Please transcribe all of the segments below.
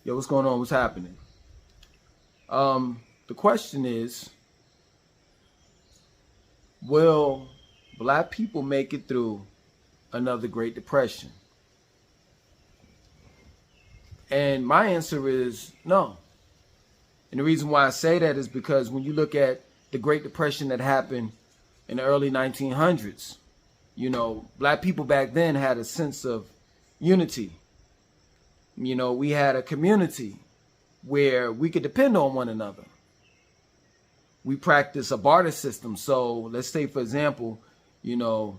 Yo, what's going on? What's happening? The question is, will black people make it through another Great Depression? And my answer is no. And the reason why I say that is because when you look at the Great Depression that happened in the early 1900s, you know, black people back then had a sense of unity. You know, we had a community where we could depend on one another. We practice a barter system. So let's say, for example, you know,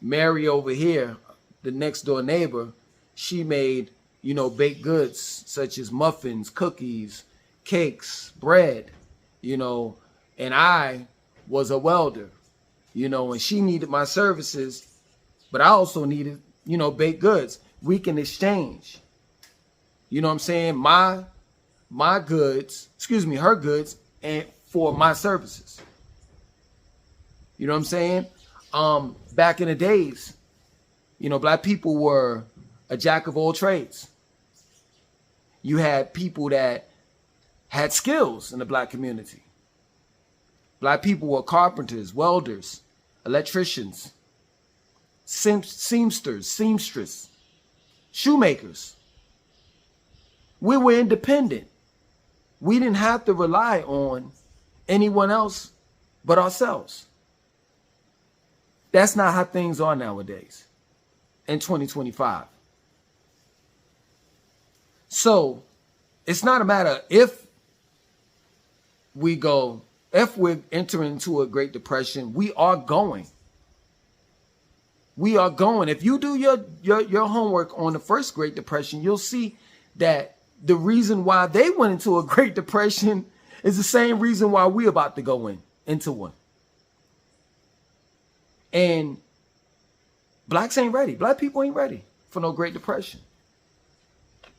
Mary over here, the next door neighbor, she made, you know, baked goods such as muffins, cookies, cakes, bread, you know, and I was a welder, you know, and she needed my services, but I also needed, you know, baked goods. We can exchange, you know what I'm saying? My goods, excuse me, her goods, and for my services. You know what I'm saying? Back in the days, you know, black people were a jack of all trades. You had people that had skills in the black community. Black people were carpenters, welders, electricians, seamsters, seamstress, shoemakers. We were independent. We didn't have to rely on anyone else but ourselves. That's not how things are nowadays in 2025. So it's not a matter if we're entering into a Great Depression. We are going. We are going. If you do your homework on the first Great Depression, you'll see that the reason why they went into a Great Depression is the same reason why we're about to go into one. And blacks ain't ready. Black people ain't ready for no Great Depression.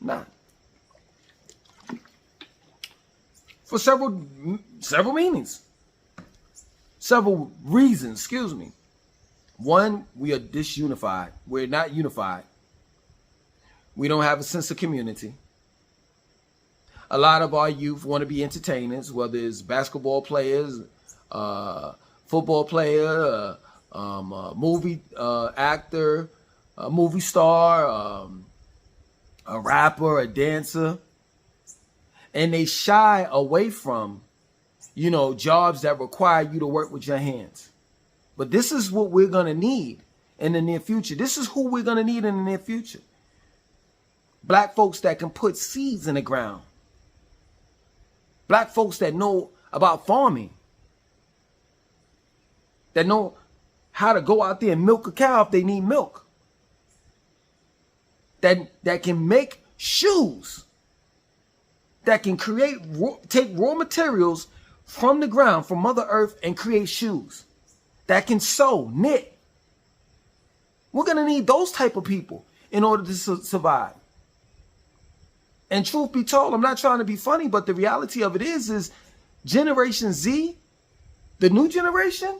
Nah. For several meanings. Several reasons, excuse me. One, we are disunified. We're not unified. We don't have a sense of community. A lot of our youth want to be entertainers, whether it's basketball players, football player, movie actor, a movie star, a rapper, a dancer. And they shy away from, you know, jobs that require you to work with your hands. But this is what we're going to need in the near future. This is who we're going to need in the near future. Black folks that can put seeds in the ground. Black folks that know about farming. That know how to go out there and milk a cow if they need milk. That can make shoes. That can take raw materials from the ground, from Mother Earth, and create shoes. That can sew, knit. We're going to need those type of people in order to survive. And truth be told, I'm not trying to be funny, but the reality of it is Generation Z, the new generation,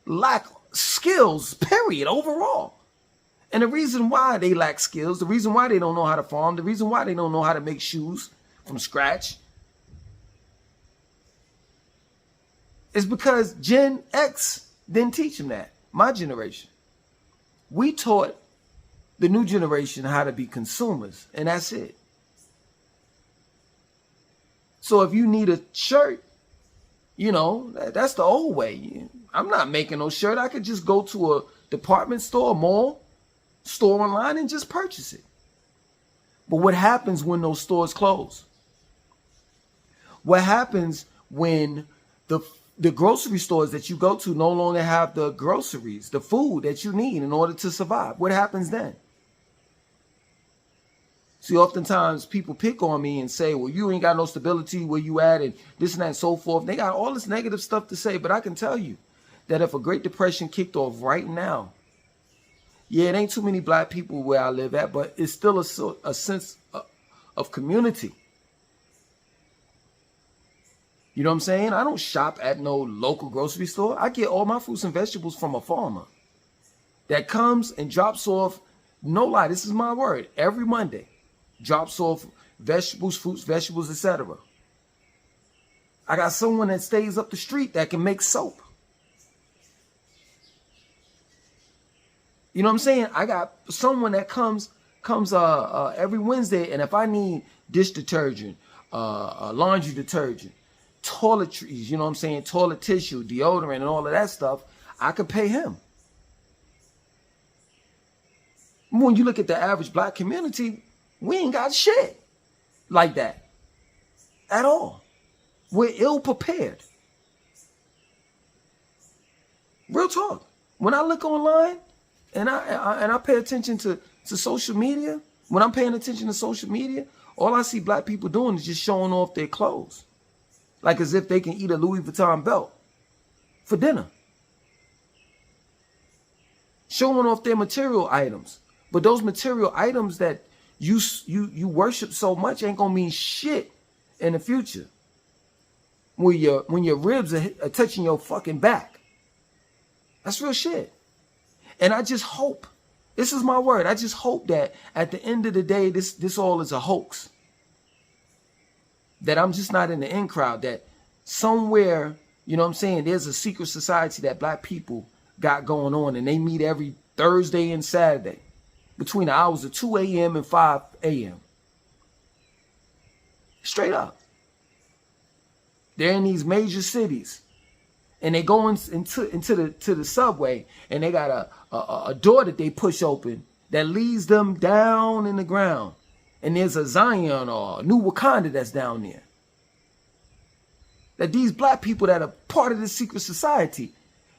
lack skills, period, overall. And the reason why they lack skills, the reason why they don't know how to farm, the reason why they don't know how to make shoes from scratch is because Gen X didn't teach them that. My generation. We taught the new generation how to be consumers, and that's it. So if you need a shirt, you know, that's the old way. I'm not making no shirt. I could just go to a department store, a mall, store online, and just purchase it. But what happens when those stores close? What happens when the grocery stores that you go to no longer have the groceries, the food that you need in order to survive? What happens then? See, oftentimes people pick on me and say, well, you ain't got no stability where you at and this and that and so forth. They got all this negative stuff to say, but I can tell you that if a Great Depression kicked off right now, yeah, it ain't too many black people where I live at, but it's still a sense of community. You know what I'm saying? I don't shop at no local grocery store. I get all my fruits and vegetables from a farmer that comes and drops off, no lie, this is my word, every Monday. drops off vegetables, fruits, vegetables, etc. I got someone that stays up the street that can make soap. You know what I'm saying? I got someone that comes every Wednesday, and if I need dish detergent, laundry detergent, toiletries, you know what I'm saying, toilet tissue, deodorant, and all of that stuff, I could pay him. When you look at the average black community, we ain't got shit like that at all. We're ill prepared. Real talk. When I look online and I pay attention to social media, when I'm paying attention to social media, all I see black people doing is just showing off their clothes. Like as if they can eat a Louis Vuitton belt for dinner. Showing off their material items. But those material items that you worship so much ain't gonna mean shit in the future. When your ribs are touching your fucking back. That's real shit. And I just hope, this is my word, I just hope that at the end of the day, this all is a hoax. That I'm just not in the in crowd. That somewhere, you know what I'm saying, there's a secret society that black people got going on, and they meet every Thursday and Saturday between the hours of 2 a.m. and 5 a.m. Straight up. They're in these major cities, and they go into the subway, and they got a door that they push open that leads them down in the ground. And there's a Zion or a New Wakanda that's down there. That these black people that are part of this secret society,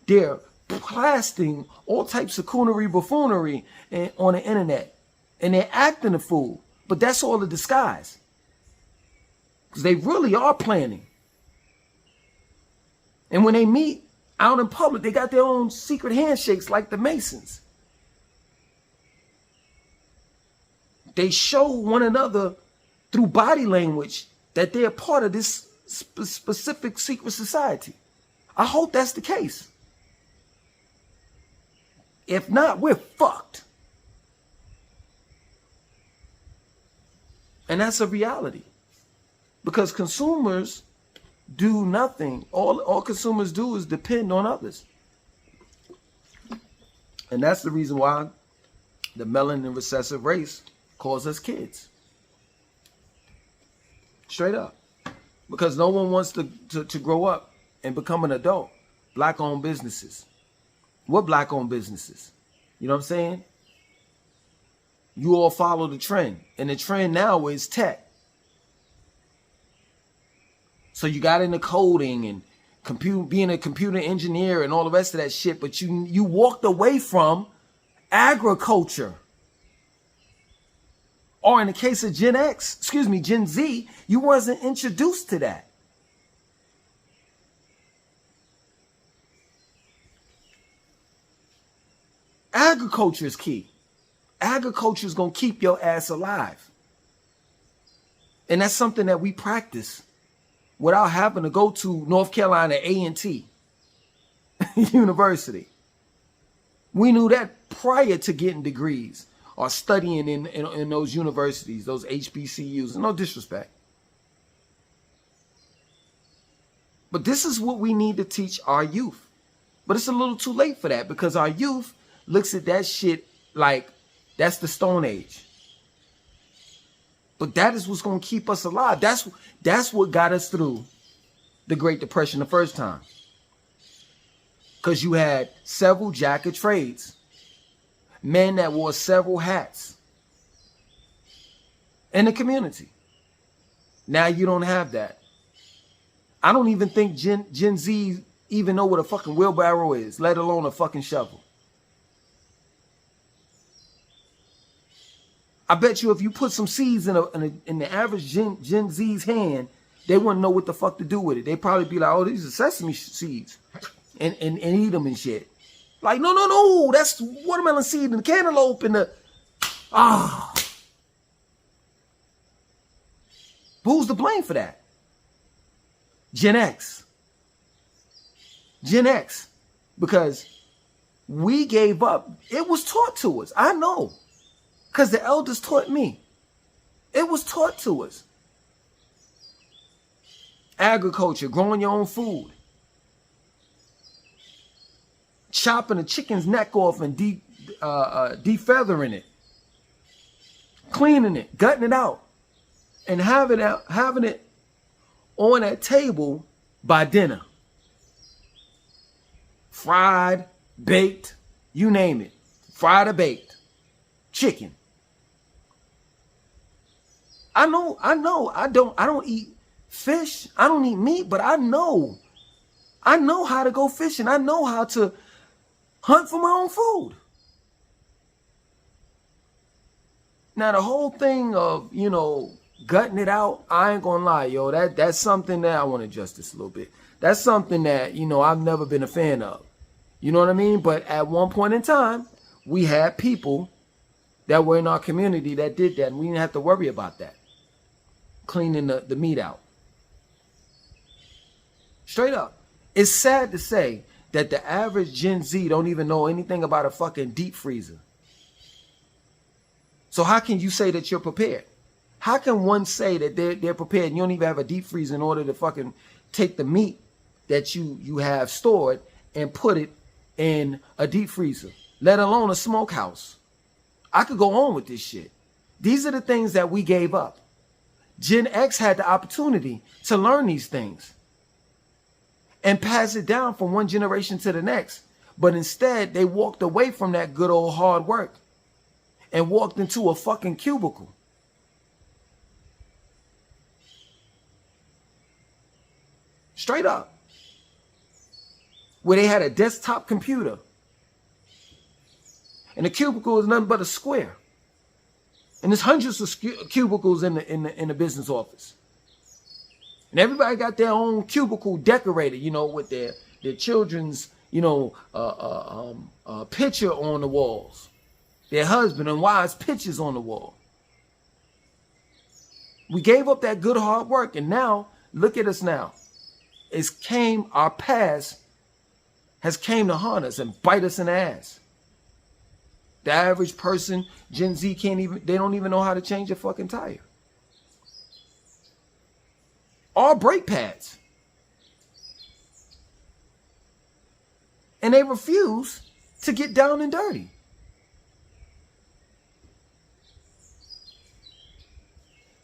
they're plastering all types of coonery, buffoonery on the internet. And they're acting a fool. But that's all a disguise. Because they really are planning. And when they meet out in public, they got their own secret handshakes like the Masons. They show one another through body language that they're part of this specific secret society. I hope that's the case. If not, we're fucked. And that's a reality. Because consumers do nothing. All consumers do is depend on others. And that's the reason why the melanin recessive race calls us kids. Straight up. Because no one wants to grow up and become an adult. Black-owned businesses. What black-owned businesses? You know what I'm saying? You all follow the trend. And the trend now is tech. So you got into coding and being a computer engineer and all the rest of that shit, but you walked away from agriculture. Or in the case of Gen Z, you wasn't introduced to that. Agriculture is key. Agriculture is going to keep your ass alive. And that's something that we practice without having to go to North Carolina A&T University. We knew that prior to getting degrees or studying in those universities, those HBCUs. No disrespect. But this is what we need to teach our youth. But it's a little too late for that because our youth looks at that shit like that's the Stone Age. But that is what's going to keep us alive. That's what got us through the Great Depression the first time. Because you had several jack of trades. Men that wore several hats in the community. Now you don't have that. I don't even think Gen Z even know what a fucking wheelbarrow is, let alone a fucking shovel. I bet you if you put some seeds in the average Gen Z's hand, they wouldn't know what the fuck to do with it. They'd probably be like, oh, these are sesame seeds. And eat them and shit. Like, no, that's watermelon seed and the cantaloupe and the... Who's to blame for that? Gen X. Gen X. Because we gave up. It was taught to us. I know. Because the elders taught me. It was taught to us. Agriculture, growing your own food. Chopping a chicken's neck off and defeathering it. Cleaning it, gutting it out. And having it on that table by dinner. Fried, baked, you name it. Fried or baked. Chicken. I don't eat fish. I don't eat meat, but I know how to go fishing. I know how to hunt for my own food. Now the whole thing of, gutting it out, I ain't gonna lie, yo, that's something that I want to adjust this a little bit. That's something that, I've never been a fan of. You know what I mean? But at one point in time, we had people that were in our community that did that, and we didn't have to worry about that. Cleaning the meat out. Straight up. It's sad to say that the average Gen Z don't even know anything about a fucking deep freezer. So how can you say that you're prepared? How can one say that they're prepared and you don't even have a deep freezer in order to fucking take the meat that you have stored and put it in a deep freezer, let alone a smokehouse? I could go on with this shit. These are the things that we gave up. Gen X had the opportunity to learn these things and pass it down from one generation to the next. But instead, they walked away from that good old hard work and walked into a fucking cubicle. Straight up. Where they had a desktop computer. And the cubicle is nothing but a square. And there's hundreds of cubicles in the business office. And everybody got their own cubicle decorated, with their children's, picture on the walls. Their husband and wives' pictures on the wall. We gave up that good hard work, and now, look at us now. Our past has came to haunt us and bite us in the ass. The average person, Gen Z, they don't even know how to change a fucking tire. Or brake pads. And they refuse to get down and dirty.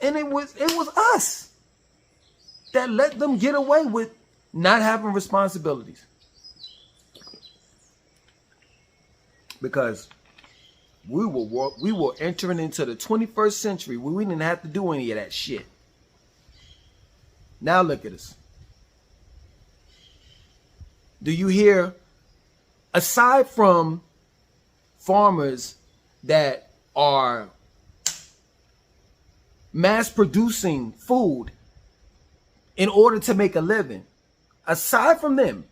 And it was us that let them get away with not having responsibilities. Because we were entering into the 21st century where we didn't have to do any of that shit. Now look at us. Do you hear, aside from farmers that are mass producing food in order to make a living, aside from them,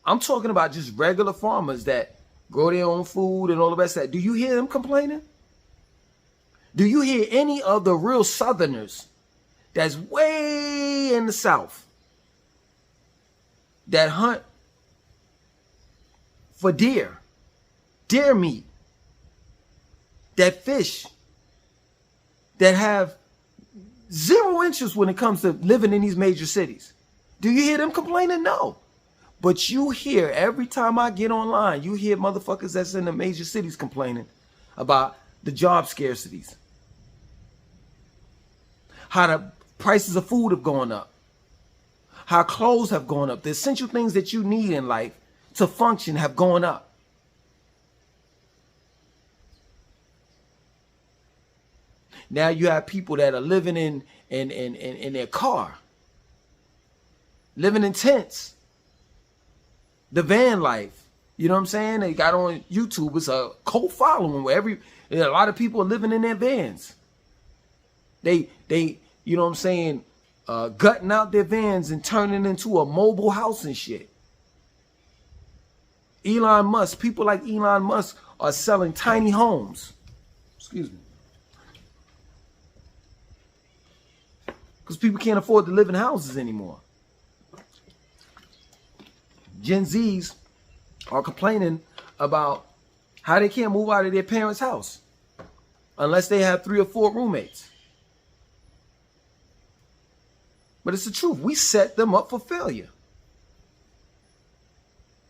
I'm talking about just regular farmers that grow their own food and all the rest of that. Do you hear them complaining? Do you hear any of the real Southerners that's way in the South that hunt for deer meat, that fish, that have zero interest when it comes to living in these major cities? Do you hear them complaining? No. But you hear, every time I get online, you hear motherfuckers that's in the major cities complaining about the job scarcities. How the prices of food have gone up. How clothes have gone up. The essential things that you need in life to function have gone up. Now you have people that are living in their car. Living in tents. The van life. You know what I'm saying? They got on YouTube. It's a cult following where a lot of people are living in their vans. They you know what I'm saying, gutting out their vans and turning into a mobile house and shit. Elon Musk, people like Elon Musk are selling tiny homes. Excuse me. Because people can't afford to live in houses anymore. Gen Zs are complaining about how they can't move out of their parents' house unless they have 3 or 4 roommates. But it's the truth. We set them up for failure.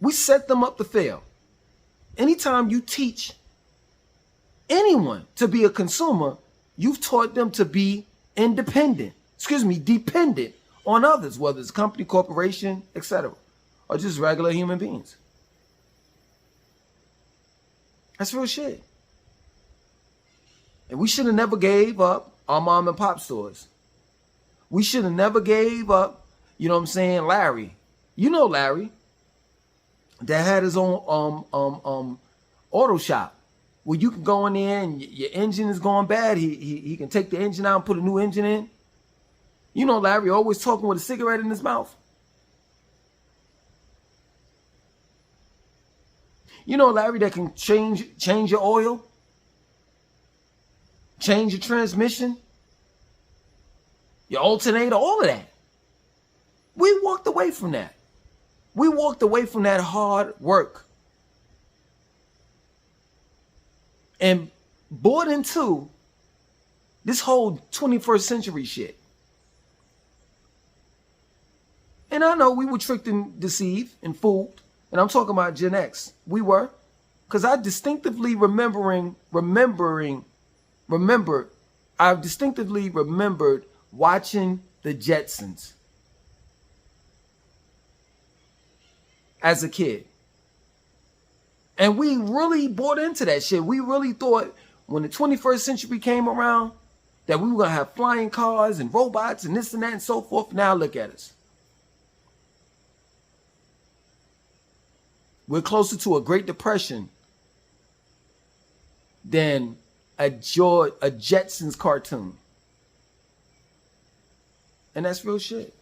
We set them up to fail. Anytime you teach anyone to be a consumer, you've taught them to be dependent on others, whether it's company, corporation, etc., or just regular human beings. That's real shit. And we should have never gave up our mom and pop stores. We should have never gave up, you know what I'm saying, Larry. You know Larry, that had his own auto shop where you can go in there and your engine is going bad. He can take the engine out and put a new engine in. You know Larry, always talking with a cigarette in his mouth. You know Larry that can change your oil, change your transmission, your alternator, all of that. We walked away from that. We walked away from that hard work and bought into this whole 21st century shit. And I know we were tricked and deceived and fooled. And I'm talking about Gen X. We were. Because I distinctively remembered watching the Jetsons as a kid. And we really bought into that shit. We really thought when the 21st century came around that we were going to have flying cars and robots and this and that and so forth. Now look at us. We're closer to a Great Depression than a Jetsons cartoon. And that's real shit.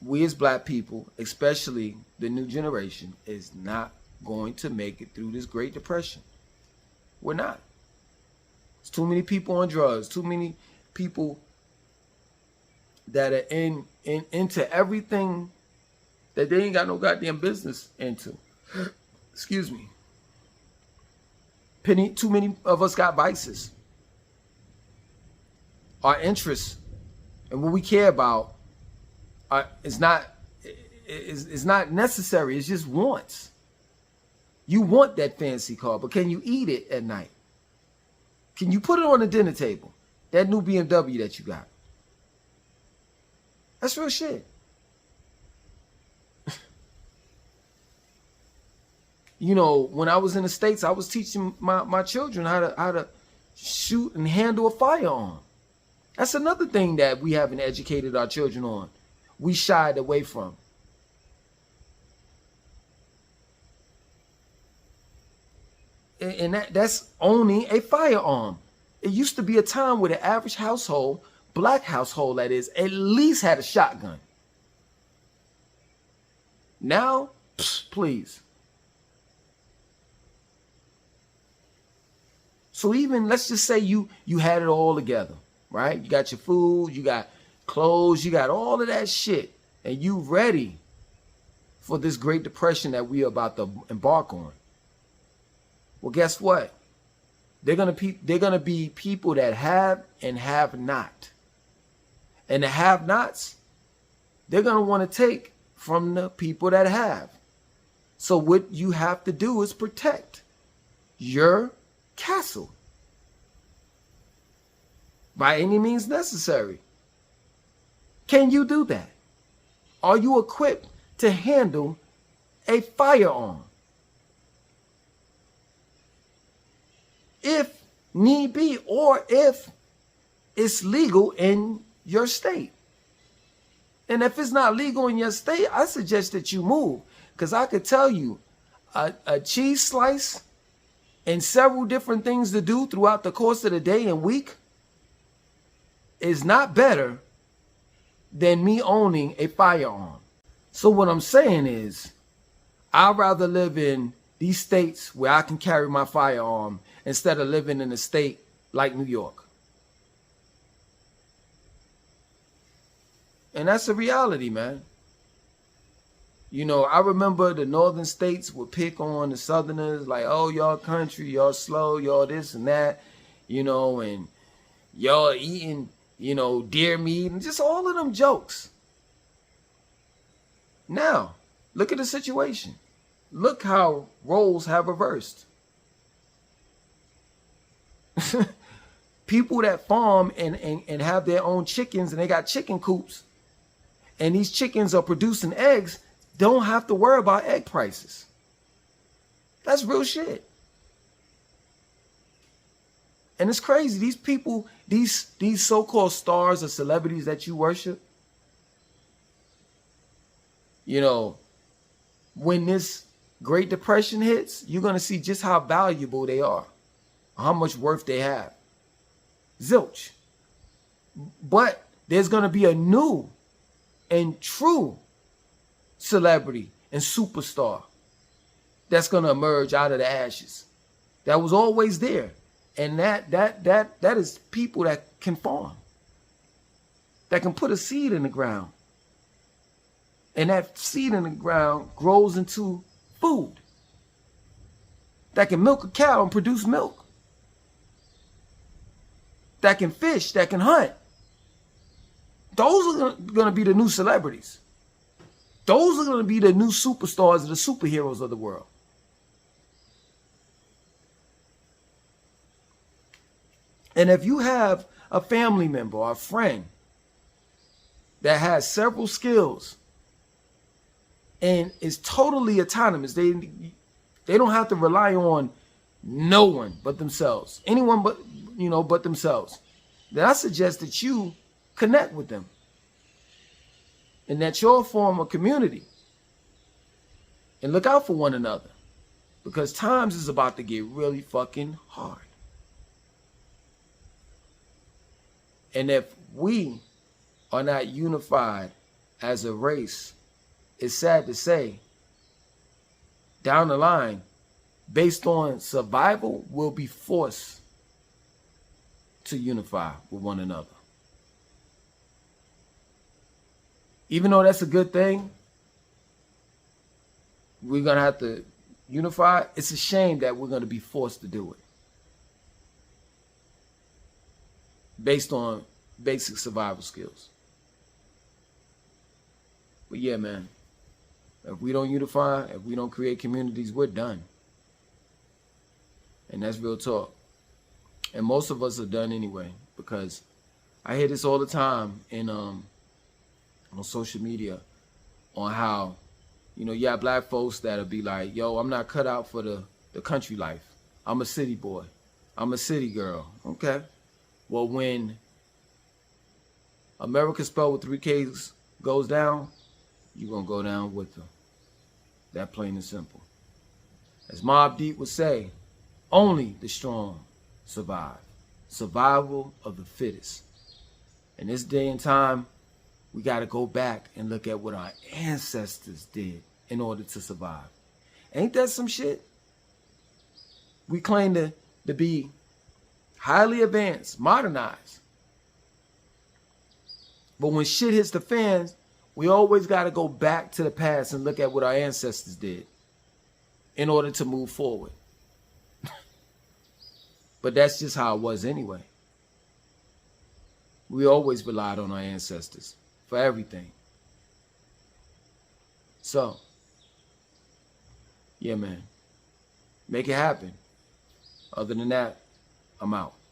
We as black people, especially the new generation, is not going to make it through this Great Depression. We're not. There's too many people on drugs, too many people that are into everything that they ain't got no goddamn business into. Excuse me. Too many of us got vices. Our interests and what we care about is not necessary. It's just wants. You want that fancy car, but can you eat it at night? Can you put it on the dinner table? That new BMW that you got. That's real shit. You know, when I was in the States, I was teaching my children how to shoot and handle a firearm. That's another thing that we haven't educated our children on. We shied away from. And that's owning a firearm. It used to be a time where the average household, black household that is, at least had a shotgun. Now, please. So even, let's just say you had it all together, right? You got your food, you got clothes, you got all of that shit, and you ready for this Great Depression that we are about to embark on. Well, guess what? They're gonna be people that have and have not. And the have-nots, they're gonna want to take from the people that have. So what you have to do is protect your castle by any means necessary. Can you do that? Are you equipped to handle a firearm? If need be, or if it's legal in your state. And if it's not legal in your state, I suggest that you move. Because I could tell you, a cheese slice and several different things to do throughout the course of the day and week is not better than me owning a firearm. So what I'm saying is, I'd rather live in these states where I can carry my firearm instead of living in a state like New York. And that's a reality, man. You know, I remember the northern states would pick on the southerners like, oh, y'all country, y'all slow, y'all this and that, you know, and y'all eating you know, deer meat, and just all of them jokes. Now, look at the situation. Look how roles have reversed. People that farm and have their own chickens, and they got chicken coops, and these chickens are producing eggs, don't have to worry about egg prices. That's real shit. And it's crazy. These people, these so-called stars or celebrities that you worship, you know, when this Great Depression hits, you're going to see just how valuable they are, how much worth they have. Zilch. But there's going to be a new and true celebrity and superstar that's going to emerge out of the ashes. That was always there. And that is people that can farm, that can put a seed in the ground. And that seed in the ground grows into food. That can milk a cow and produce milk. That can fish, that can hunt. Those are going to be the new celebrities. Those are going to be the new superstars and the superheroes of the world. And if you have a family member or a friend that has several skills and is totally autonomous, they don't have to rely on no one but themselves, anyone but, you know, but themselves, then I suggest that you connect with them and that you'll form a community and look out for one another, because times is about to get really fucking hard. And if we are not unified as a race, it's sad to say, down the line, based on survival, we'll be forced to unify with one another. Even though that's a good thing, we're going to have to unify. It's a shame that we're going to be forced to do it, based on basic survival skills. But yeah, man, if we don't unify, if we don't create communities, we're done. And that's real talk. And most of us are done anyway, because I hear this all the time in on social media on how, you know, you have black folks that'll be like, yo, I'm not cut out for the country life. I'm a city boy. I'm a city girl. Okay. Well, when America spelled with 3 Ks goes down, you're going to go down with them. That plain and simple. As Mobb Deep would say, only the strong survive. Survival of the fittest. In this day and time, we got to go back and look at what our ancestors did in order to survive. Ain't that some shit? We claim to be highly advanced, modernized. But when shit hits the fans, we always got to go back to the past and look at what our ancestors did in order to move forward. But that's just how it was anyway. We always relied on our ancestors for everything. So, yeah, man, make it happen. Other than that, I'm out.